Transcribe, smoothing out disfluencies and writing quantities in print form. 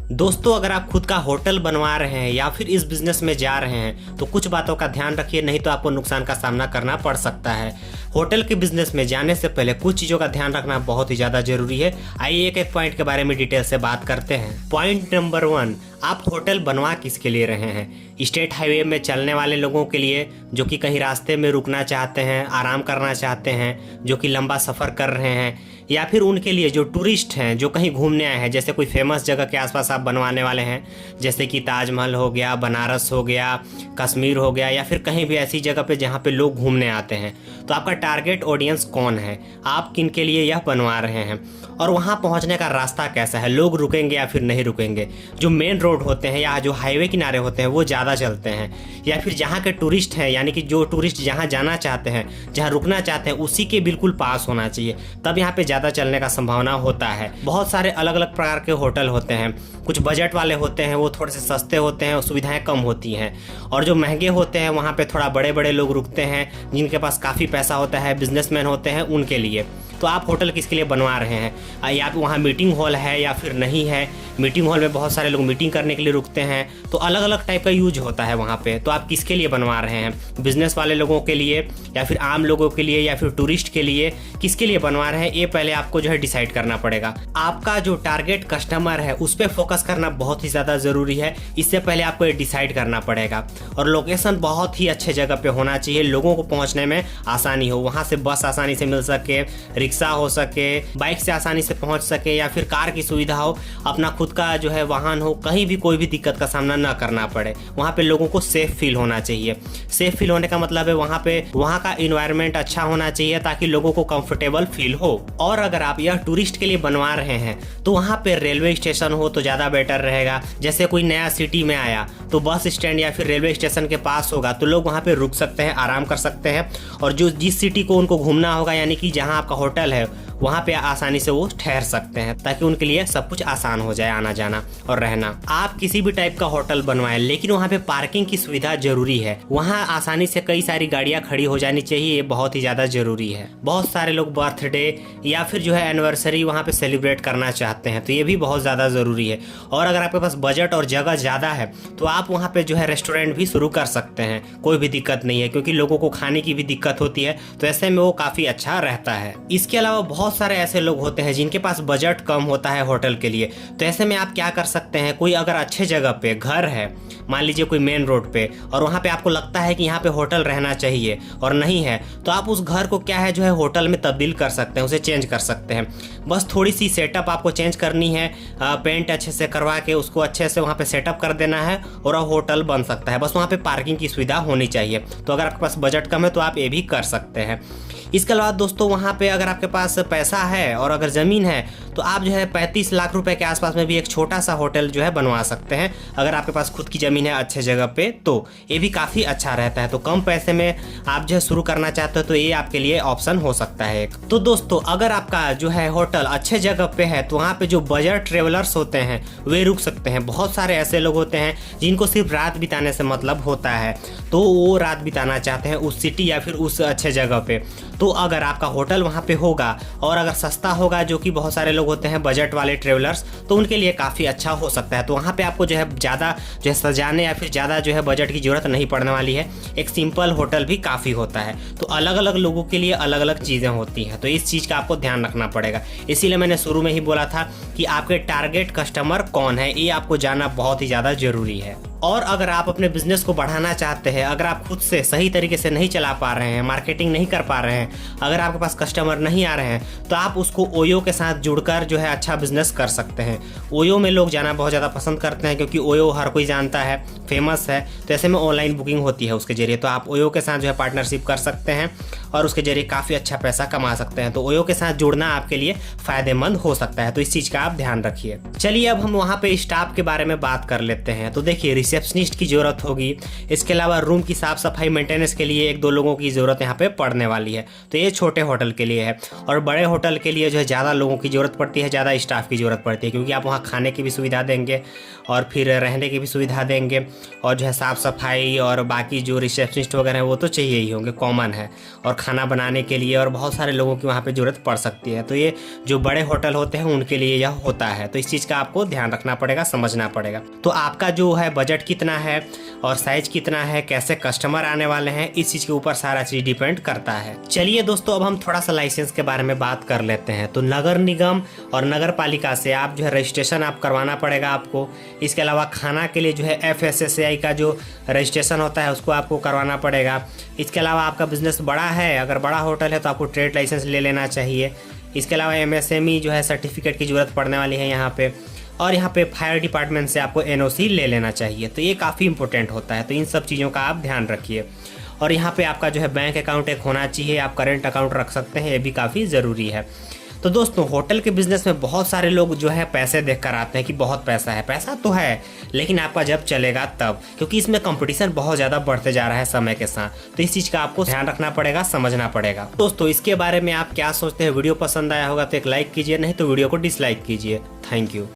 दोस्तों, अगर आप खुद का होटल बनवा रहे हैं या फिर इस बिजनेस में जा रहे हैं तो कुछ बातों का ध्यान रखिए, नहीं तो आपको नुकसान का सामना करना पड़ सकता है। होटल के बिजनेस में जाने से पहले कुछ चीज़ों का ध्यान रखना बहुत ही ज़्यादा जरूरी है। आइए एक एक पॉइंट के बारे में डिटेल से बात करते हैं। पॉइंट नंबर 1, आप होटल बनवा किसके लिए रहे हैं? स्टेट हाईवे में चलने वाले लोगों के लिए, जो कि कहीं रास्ते में रुकना चाहते हैं, आराम करना चाहते हैं, जो कि लंबा सफ़र कर रहे हैं, या फिर उनके लिए जो टूरिस्ट हैं, जो कहीं घूमने आए हैं, जैसे कोई फेमस जगह के आसपास आप बनवाने वाले हैं, जैसे कि ताजमहल हो गया, बनारस हो गया, कश्मीर हो गया, या फिर कहीं भी ऐसी जगह पे जहाँ पे लोग घूमने आते हैं। तो आपका टारगेट ऑडियंस कौन है? आप किन के लिए यह बनवा रहे हैं? और वहाँ पहुँचने का रास्ता कैसा है? लोग रुकेंगे या फिर नहीं रुकेंगे? जो मेन रोड होते हैं या जो हाईवे किनारे होते हैं वो ज़्यादा चलते हैं, या फिर जहाँ के टूरिस्ट हैं, यानी कि जो टूरिस्ट जहाँ जाना चाहते हैं, जहाँ रुकना चाहते हैं, उसी के बिल्कुल पास होना चाहिए, तब यहाँ पे ज़्यादा चलने का संभावना होता है। बहुत सारे अलग अलग प्रकार के होटल होते हैं। कुछ बजट वाले होते हैं, वो थोड़े से सस्ते होते हैं, सुविधाएं कम होती हैं। और जो महंगे होते हैं वहाँ पे थोड़ा बड़े बड़े लोग रुकते हैं, जिनके पास काफ़ी पैसा होता है, बिजनेसमैन होते हैं, उनके लिए। तो आप होटल किसके लिए बनवा रहे हैं? या वहाँ मीटिंग हॉल है या फिर नहीं है? मीटिंग हॉल में बहुत सारे लोग मीटिंग करने के लिए रुकते हैं, तो अलग अलग टाइप का यूज होता है वहाँ पे। तो आप किसके लिए बनवा रहे हैं? बिजनेस वाले लोगों के लिए या फिर आम लोगों के लिए या फिर टूरिस्ट के लिए? किसके लिए बनवा रहे हैं, ये पहले आपको जो है डिसाइड करना पड़ेगा। आपका जो टारगेट कस्टमर है उस पर फोकस करना बहुत ही ज़्यादा ज़रूरी है। इससे पहले आपको ये डिसाइड करना पड़ेगा। और लोकेशन बहुत ही अच्छे जगह पे होना चाहिए, लोगों को पहुँचने में आसानी हो। वहाँ से बस आसानी से मिल सके, रिक्शा हो सके, बाइक से आसानी से पहुंच सके, या फिर कार की सुविधा हो, अपना खुद का जो है वाहन हो, कहीं भी कोई भी दिक्कत का सामना ना करना पड़े। वहाँ पे लोगों को सेफ फील होना चाहिए। सेफ फील होने का मतलब है वहाँ का इन्वायरमेंट अच्छा होना चाहिए, ताकि लोगों को कंफर्टेबल फील हो। और अगर आप यह टूरिस्ट के लिए बनवा रहे हैं तो वहाँ पे रेलवे स्टेशन हो तो ज़्यादा बेटर रहेगा। जैसे कोई नया सिटी में आया तो बस स्टैंड या फिर रेलवे स्टेशन के पास होगा, तो लोग वहाँ पे रुक सकते हैं, आराम कर सकते हैं। और जिस सिटी को उनको घूमना होगा, यानी कि जहाँ आपका होटल है, वहाँ पे आसानी से वो ठहर सकते हैं, ताकि उनके लिए सब कुछ आसान हो जाए, आना जाना और रहना। आप किसी भी टाइप का होटल बनवाएं, लेकिन वहाँ पे पार्किंग की सुविधा जरूरी है। वहाँ आसानी से कई सारी गाड़ियाँ खड़ी हो जानी चाहिए, ये बहुत ही ज़्यादा जरूरी है। बहुत सारे लोग बर्थडे या फिर जो है एनिवर्सरी वहाँ पे सेलिब्रेट करना चाहते हैं, तो ये भी बहुत ज़्यादा ज़रूरी है। और अगर आपके पास बजट और जगह ज़्यादा है तो आप वहाँ पे जो है रेस्टोरेंट भी शुरू कर सकते हैं, कोई भी दिक्कत नहीं है, क्योंकि लोगों को खाने की भी दिक्कत होती है, तो ऐसे में वो काफ़ी अच्छा रहता है। इसके अलावा बहुत सारे ऐसे लोग होते हैं जिनके पास बजट कम होता है होटल के लिए, तो ऐसे में आप क्या कर सकते हैं? कोई अगर अच्छे जगह पे घर है, मान लीजिए कोई मेन रोड पे, और वहाँ पे आपको लगता है कि यहाँ पे होटल रहना चाहिए और नहीं है, तो आप उस घर को क्या है जो है होटल में तब्दील कर सकते हैं, उसे चेंज कर सकते हैं। बस थोड़ी सी सेटअप आपको चेंज करनी है, पेंट अच्छे से करवा के उसको अच्छे से वहाँ पे सेटअप कर देना है और होटल बन सकता है। बस वहाँ पे पार्किंग की सुविधा होनी चाहिए। तो अगर आपके पास बजट कम है तो आप ये भी कर सकते हैं। इसके अलावा दोस्तों, वहाँ पे अगर आपके पास पैसा है और अगर ज़मीन है तो आप जो है 35 लाख रुपए के आसपास में भी एक छोटा सा होटल जो है बनवा सकते हैं। अगर आपके पास खुद की ज़मीन है अच्छे जगह पे तो ये भी काफ़ी अच्छा रहता है। तो कम पैसे में आप जो है शुरू करना चाहते हो तो ये आपके लिए ऑप्शन हो सकता है एक। तो दोस्तों, अगर आपका जो है होटल अच्छे जगह पे है तो वहाँ पे जो बजट ट्रेवलर्स होते हैं वे रुक सकते हैं। बहुत सारे ऐसे लोग होते हैं जिनको सिर्फ रात बिताने से मतलब होता है, तो वो रात बिताना चाहते हैं उस सिटी या फिर उस अच्छे जगह पे। तो अगर आपका होटल वहाँ पे होगा और अगर सस्ता होगा, जो कि बहुत सारे लोग होते हैं बजट वाले ट्रेवलर्स, तो उनके लिए काफ़ी अच्छा हो सकता है। तो वहाँ पे आपको जो है ज़्यादा जो है सजाने या फिर ज़्यादा जो है बजट की ज़रूरत नहीं पड़ने वाली है। एक सिंपल होटल भी काफ़ी होता है। तो अलग अलग लोगों के लिए अलग अलग चीज़ें होती हैं, तो इस चीज़ का आपको ध्यान रखना पड़ेगा। इसीलिए मैंने शुरू में ही बोला था कि आपके टारगेट कस्टमर कौन है, ये आपको जानना बहुत ही ज़्यादा ज़रूरी है। और अगर आप अपने बिजनेस को बढ़ाना चाहते हैं, अगर आप खुद से सही तरीके से नहीं चला पा रहे हैं, मार्केटिंग नहीं कर पा रहे हैं, अगर आपके पास कस्टमर नहीं आ रहे हैं, तो आप उसको ओयो के साथ जुड़कर जो है अच्छा बिजनेस कर सकते हैं। ओयो में लोग जाना बहुत ज़्यादा पसंद करते हैं, क्योंकि ओयो हर कोई जानता है, फेमस है। तो ऐसे में ऑनलाइन बुकिंग होती है उसके जरिए, तो आप ओयो के साथ जो है पार्टनरशिप कर सकते हैं और उसके जरिए काफ़ी अच्छा पैसा कमा सकते हैं। तो ओयो के साथ जुड़ना आपके लिए फ़ायदेमंद हो सकता है, तो इस चीज़ का आप ध्यान रखिए। चलिए अब हम वहाँ पे स्टाफ के बारे में बात कर लेते हैं। तो देखिए, रिसेप्शनिस्ट की ज़रूरत होगी। इसके अलावा रूम की साफ़ सफाई मेंटेनेंस के लिए 1-2 लोगों की ज़रूरत यहाँ पे पड़ने वाली है। तो ये छोटे होटल के लिए है। और बड़े होटल के लिए जो है ज़्यादा लोगों की ज़रूरत पड़ती है, ज़्यादा स्टाफ की ज़रूरत पड़ती है, क्योंकि आप वहाँ खाने की भी सुविधा देंगे और फिर रहने की भी सुविधा देंगे, और जो है साफ़ सफाई और बाकी जो रिसेप्शनिस्ट वगैरह है वो तो चाहिए ही होंगे, कॉमन है। और खाना बनाने के लिए और बहुत सारे लोगों की वहाँ पे ज़रूरत पड़ सकती है। तो ये जो बड़े होटल होते हैं उनके लिए यह होता है। तो इस चीज़ का आपको ध्यान रखना पड़ेगा, समझना पड़ेगा। तो आपका जो है बजट कितना है और साइज कितना है, कैसे कस्टमर आने वाले हैं, इस चीज़ के ऊपर सारा चीज़ डिपेंड करता है। चलिए दोस्तों, अब हम थोड़ा सा लाइसेंस के बारे में बात कर लेते हैं। तो नगर निगम और नगर पालिका से आप जो है रजिस्ट्रेशन आप करवाना पड़ेगा आपको। इसके अलावा खाना के लिए जो है FSSAI का जो रजिस्ट्रेशन होता है उसको आपको करवाना पड़ेगा। इसके अलावा आपका बिजनेस बड़ा है, अगर बड़ा होटल है तो आपको ट्रेड लाइसेंस ले लेना चाहिए। इसके अलावा MSME जो है सर्टिफिकेट की ज़रूरत पड़ने वाली है यहाँ पे। और यहाँ पे फायर डिपार्टमेंट से आपको NOC ले लेना चाहिए। तो ये काफ़ी इंपॉर्टेंट होता है। तो इन सब चीज़ों का आप ध्यान रखिए। और यहाँ पे आपका जो है बैंक अकाउंट एक होना चाहिए, आप करेंट अकाउंट रख सकते हैं, ये भी काफ़ी ज़रूरी है। तो दोस्तों, होटल के बिज़नेस में बहुत सारे लोग जो है पैसे देख कर आते हैं कि बहुत पैसा है। पैसा तो है, लेकिन आपका जब चलेगा तब, क्योंकि इसमें कंपटीशन बहुत ज़्यादा बढ़ते जा रहा है समय के साथ। तो इस चीज़ का आपको ध्यान रखना पड़ेगा, समझना पड़ेगा। दोस्तों, इसके बारे में आप क्या सोचते हैं? वीडियो पसंद आया होगा तो एक लाइक कीजिए, नहीं तो वीडियो को डिसलाइक कीजिए। Thank you.